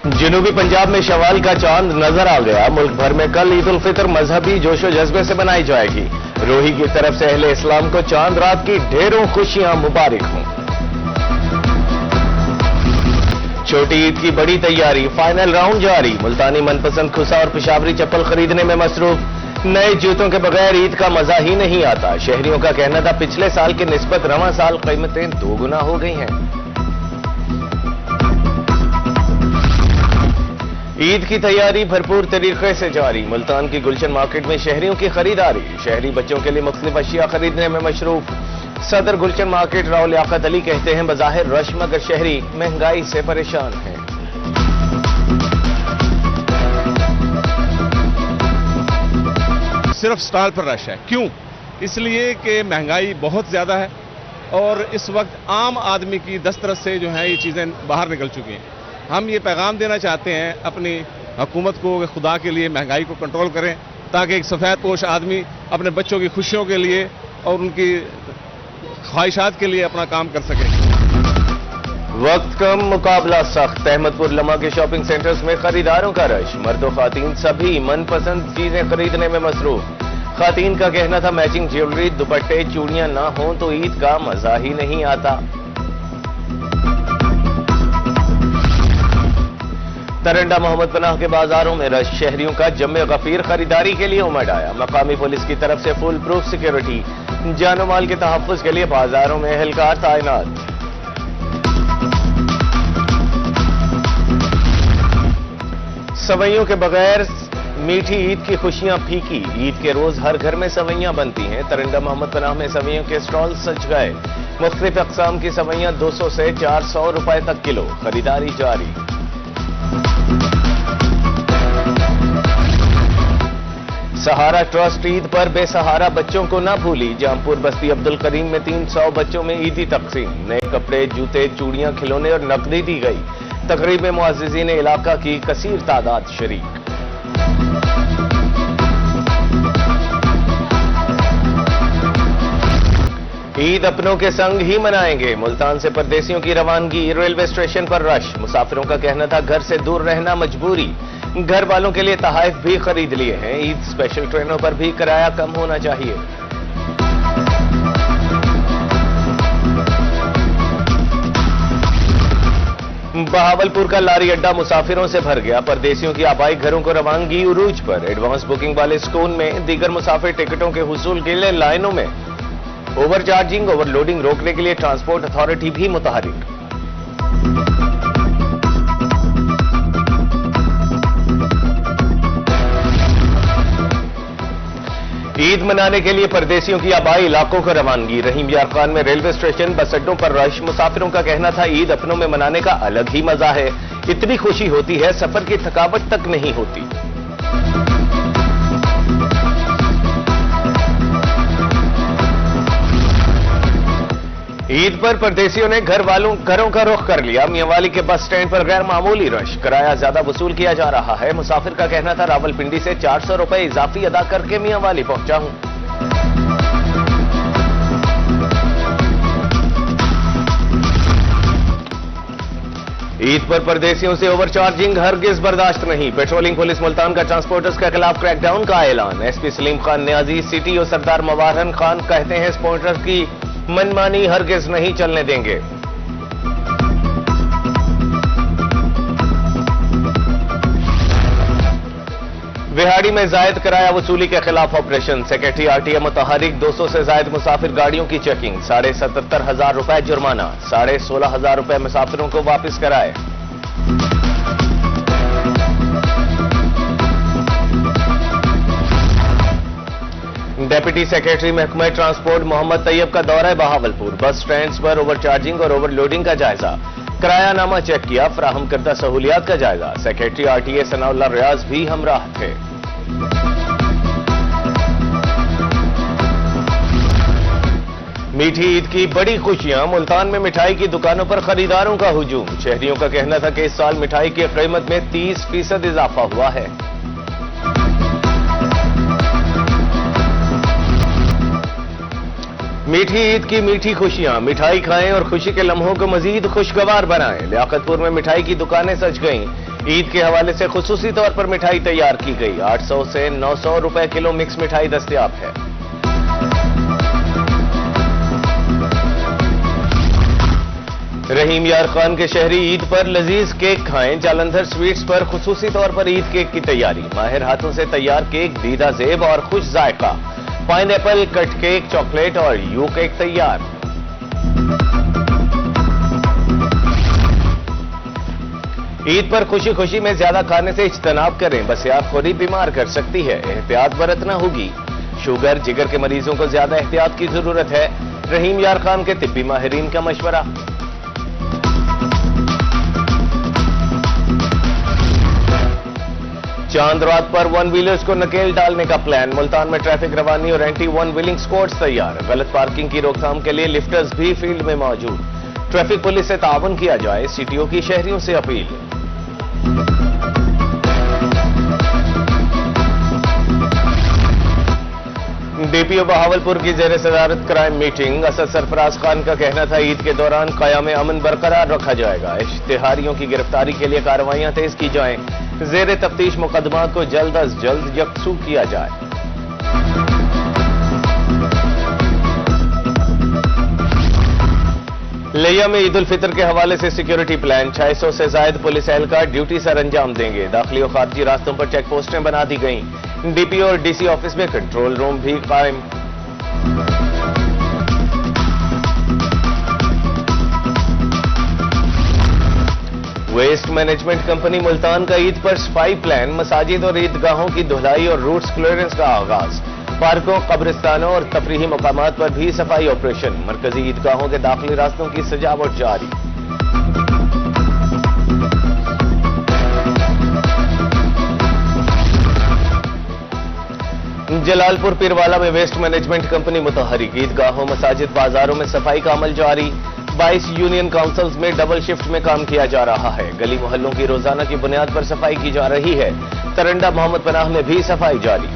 जनूबी पंजाब में शवाल का चांद नजर आ गया। मुल्क भर में कल ईद उल फितर मजहबी जोशो जज्बे से मनाई जाएगी। रोही की तरफ से अहले इस्लाम को चांद रात की ढेरों खुशियां मुबारक हों। छोटी ईद की बड़ी तैयारी, फाइनल राउंड जारी। मुल्तानी मनपसंद खुसा और पेशावरी चप्पल खरीदने में मसरूफ। नए जूतों के बगैर ईद का मजा ही नहीं आता। शहरियों का कहना था पिछले साल के निस्बत रवां साल कीमतें दोगुना हो गई हैं। ईद की तैयारी भरपूर तरीके से जारी। मुल्तान की गुलशन मार्केट में शहरियों की खरीदारी। शहरी बच्चों के लिए मुख्तलिफ अशिया खरीदने में मशरूफ। सदर गुलशन मार्केट राव लियाकत अली कहते हैं बज़ाहिर रश मगर शहरी महंगाई से परेशान हैं। सिर्फ स्टॉल पर रश है। क्यों? इसलिए कि महंगाई बहुत ज्यादा है और इस वक्त आम आदमी की दस्तरस से जो है ये चीजें बाहर निकल चुकी हैं। हम ये पैगाम देना चाहते हैं अपनी हुकूमत को कि खुदा के लिए महंगाई को कंट्रोल करें ताकि एक सफेद पोश आदमी अपने बच्चों की खुशियों के लिए और उनकी ख्वाहिशात के लिए अपना काम कर सके। वक्त कम, मुकाबला सख्त। अहमदपुर लम्हा के शॉपिंग सेंटर्स में खरीदारों का रश। मर्द और खातीन सभी मनपसंद चीजें खरीदने में मसरूफ। खातीन का कहना था मैचिंग ज्वेलरी, दुपट्टे, चूड़ियां ना हों तो ईद का मजा ही नहीं आता। तरंडा मोहम्मद पनाह के बाजारों में रश। शहरियों का जम्मे गफीर खरीदारी के लिए उमड़ आया। मकामी पुलिस की तरफ से फुल प्रूफ सिक्योरिटी। जानो माल के तहफ्फुज के लिए बाजारों में एहलकार तैनात। सवैयों के बगैर मीठी ईद की खुशियां फीकी। ईद के रोज हर घर में सवैयां बनती हैं। तरंडा मोहम्मद पनाह में सवैयों के स्टॉल सज गए। मुख्तलिफ अकसाम की सवैयां 200 से 400 रुपए तक किलो। खरीदारी जारी। सहारा ट्रस्ट ईद पर बेसहारा बच्चों को न भूली। जामपुर बस्ती अब्दुल करीम में 300 बच्चों में ईदी तकसीम। नए कपड़े, जूते, चूड़ियां, खिलौने और नकदी दी गई। तकरीब में मुअज़्ज़िज़ीन इलाका की कसीर तादाद शरीक। ईद अपनों के संग ही मनाएंगे। मुल्तान से परदेसियों की रवानगी। रेलवे स्टेशन पर रश। मुसाफिरों का कहना था घर से दूर रहना मजबूरी। घर वालों के लिए तहाइफ भी खरीद लिए हैं। ईद स्पेशल ट्रेनों पर भी किराया कम होना चाहिए। बहावलपुर का लारी अड्डा मुसाफिरों से भर गया। परदेसियों की आबाई घरों को रवानगी उरूज पर। एडवांस बुकिंग वाले स्कूल में दीगर मुसाफिर टिकटों के हुसूल के लिए लाइनों में। ओवरचार्जिंग, ओवरलोडिंग रोकने के लिए ट्रांसपोर्ट अथॉरिटी भी मुतहरिक। ईद मनाने के लिए परदेसियों की आबाई इलाकों को रवानगी। रहीम यार खान में रेलवे स्टेशन, बस अड्डों पर रश। मुसाफिरों का कहना था ईद अपनों में मनाने का अलग ही मजा है। इतनी खुशी होती है सफर की थकावट तक नहीं होती। ईद पर परदेसियों ने घरों का रुख कर लिया। मियांवाली के बस स्टैंड पर गैर मामूली रश। किराया ज्यादा वसूल किया जा रहा है। मुसाफिर का कहना था रावलपिंडी से 400 रुपए इजाफी अदा करके मियांवाली पहुंचा हूं। ईद पर परदेसियों से ओवरचार्जिंग हरगिज बर्दाश्त नहीं। पेट्रोलिंग पुलिस मुल्तान का ट्रांसपोर्टर्स के खिलाफ क्रैकडाउन का ऐलान। एसपी सलीम खान न्याजी, सिटी और सरदार मवारन खान कहते हैं स्पॉन्सर्स की मनमानी हरगिज नहीं चलने देंगे। विहाड़ी में जायद किराया वसूली के खिलाफ ऑपरेशन। Secretary RTA मुतहरिक। 200 से जायद मुसाफिर गाड़ियों की चेकिंग। 77,500 रुपए जुर्माना। 16,500 रुपए मुसाफिरों को वापस कराए। डेप्यूटी सेक्रेटरी महकमा ट्रांसपोर्ट मोहम्मद तैयब का दौरा बहावलपुर। बस स्टैंड्स पर ओवरचार्जिंग और ओवरलोडिंग का जायजा। किरायानामा चेक किया। फराहम करदा सहूलियात का जायजा। सेक्रेटरी आरटीए सनाउल्लाह रियाज भी हमराह थे। मीठी ईद की बड़ी खुशियां। मुल्तान में मिठाई की दुकानों पर खरीदारों का हुजूम। शहरियों का कहना था कि इस साल मिठाई की कीमत में 30% इजाफा हुआ है। मीठी ईद की मीठी खुशियां, मिठाई खाएं और खुशी के लम्हों को मजीद खुशगवार बनाएं। लियाकतपुर में मिठाई की दुकानें सज गईं। ईद के हवाले से खुसूसी तौर पर मिठाई तैयार की गई। 800 से 900 रुपए किलो मिक्स मिठाई दस्तयाब है। रहीम यार खान के शहरी ईद पर लजीज केक खाएं। जालंधर स्वीट्स पर खुसूसी तौर पर ईद केक की तैयारी। माहिर हाथों से तैयार केक दीदा जेब और खुश जायका। पाइनएप्पल, कट केक, चॉकलेट और यू केक तैयार। ईद पर खुशी खुशी में ज्यादा खाने से इज्तनाब करें। बसियारखोरी बीमार कर सकती है, एहतियात बरतना होगी। शुगर, जिगर के मरीजों को ज्यादा एहतियात की जरूरत है। रहीम यार खान के तिब्बी माहिरीन का मशवरा। चांद रात पर वन व्हीलर्स को नकेल डालने का प्लान। मुल्तान में ट्रैफिक रवानी और एंटी वन व्हीलिंग स्क्वाड्स तैयार। गलत पार्किंग की रोकथाम के लिए लिफ्टर्स भी फील्ड में मौजूद। ट्रैफिक पुलिस से ताउन किया जाए, सीटीओ की शहरियों से अपील। डीपीओ बहावलपुर की जेर सदारत क्राइम मीटिंग। असद सरफराज खान का कहना था ईद के दौरान क़याम अमन बरकरार रखा जाएगा। इश्तिहारियों की गिरफ्तारी के लिए कार्रवाइयां तेज की जाएं। जेर तफ्तीश मुकदमात को जल्द अज जल्द यकसू किया जाए। लिया में ईद उल फितर के हवाले से सिक्योरिटी प्लान। 600 से जायद पुलिस एहलकार ड्यूटी सर अंजाम देंगे। दाखिली और खारजी रास्तों पर चेक पोस्टें बना दी गईं। डीपीओ और डीसी ऑफिस में कंट्रोल रूम भी कायम। वेस्ट मैनेजमेंट कंपनी मुल्तान का ईद पर सफाई प्लान। मसाजिद और ईदगाहों की धुलाई और रूट्स क्लियरेंस का आगाज। पार्कों, कब्रिस्तानों और तफरीही मकामात पर भी सफाई ऑपरेशन। मरकजी ईदगाहों के दाखिली रास्तों की सजावट जारी। जलालपुर पीरवाला में वेस्ट मैनेजमेंट कंपनी मुतहरिक। ईदगाहों, मसाजिद, बाजारों में सफाई का अमल जारी। 22 यूनियन काउंसिल्स में डबल शिफ्ट में काम किया जा रहा है। गली मोहल्लों की रोजाना की बुनियाद पर सफाई की जा रही है। तरंडा मोहम्मद पनाह में भी सफाई जारी।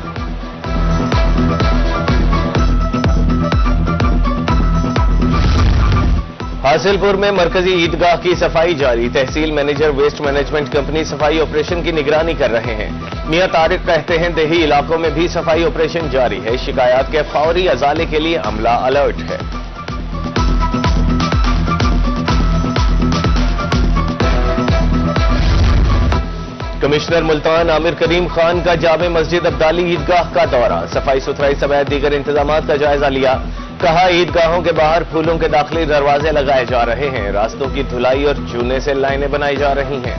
हासिलपुर में मरकजी ईदगाह की सफाई जारी। तहसील मैनेजर वेस्ट मैनेजमेंट कंपनी सफाई ऑपरेशन की निगरानी कर रहे हैं। मियां तारिक कहते हैं देही इलाकों में भी सफाई ऑपरेशन जारी है। शिकायत के फौरी अजाले के लिए अमला अलर्ट है। कमिश्नर मुल्तान आमिर करीम खान का जामे मस्जिद अब्दाली ईदगाह का दौरा। सफाई सुथराई समेत दीगर इंतजामात का जायजा लिया। कहा ईदगाहों के बाहर फूलों के दाखिली दरवाजे लगाए जा रहे हैं। रास्तों की धुलाई और चूने से लाइनें बनाई जा रही हैं।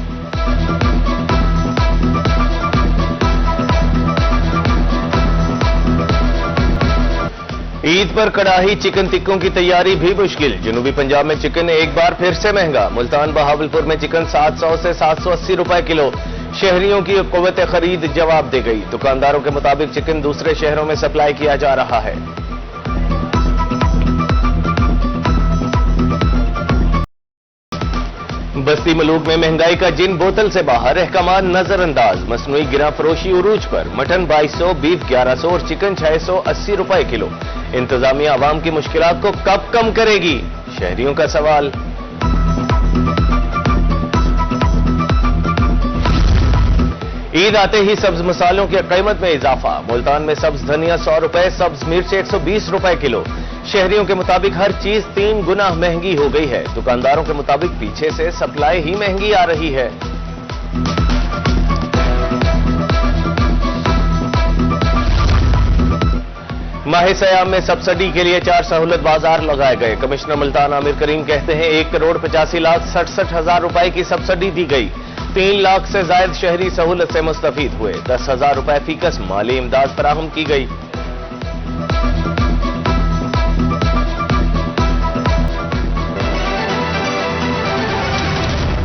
ईद पर कड़ाही चिकन टिक्कों की तैयारी भी मुश्किल। जनूबी पंजाब में चिकन एक बार फिर से महंगा। मुल्तान बहावलपुर में चिकन 700 से 780 रुपए किलो। शहरियों की कुव्वत खरीद जवाब दे गई। दुकानदारों के मुताबिक चिकन दूसरे शहरों में सप्लाई किया जा रहा है। बस्ती मलूक में महंगाई का जिन बोतल से बाहर, अहकामात नजरअंदाज। मसनूई गिरा फरोशी उरूज पर। मटन 2200, बीफ 1100 और चिकन 680 रुपए किलो। इंतजामिया आवाम की मुश्किलात को कब कम करेगी, शहरियों का सवाल। ईद आते ही सब्ज मसालों की कीमत में इजाफा। मुल्तान में सब्ज धनिया 100 रुपए, सब्ज मिर्च 120 रुपए किलो। शहरियों के मुताबिक हर चीज 3 गुना महंगी हो गई है। दुकानदारों के मुताबिक पीछे से सप्लाई ही महंगी आ रही है। माह सयाम में सब्सिडी के लिए 4 सहूलत बाजार लगाए गए। कमिश्नर मुल्तान आमिर करीम कहते हैं 1,85,67,000 रुपए की सब्सिडी दी गई। 3 लाख से जायद शहरी सहूलत से मुस्तफीद हुए। 10,000 रुपए फीकस माली इमदाद फराहम की गई।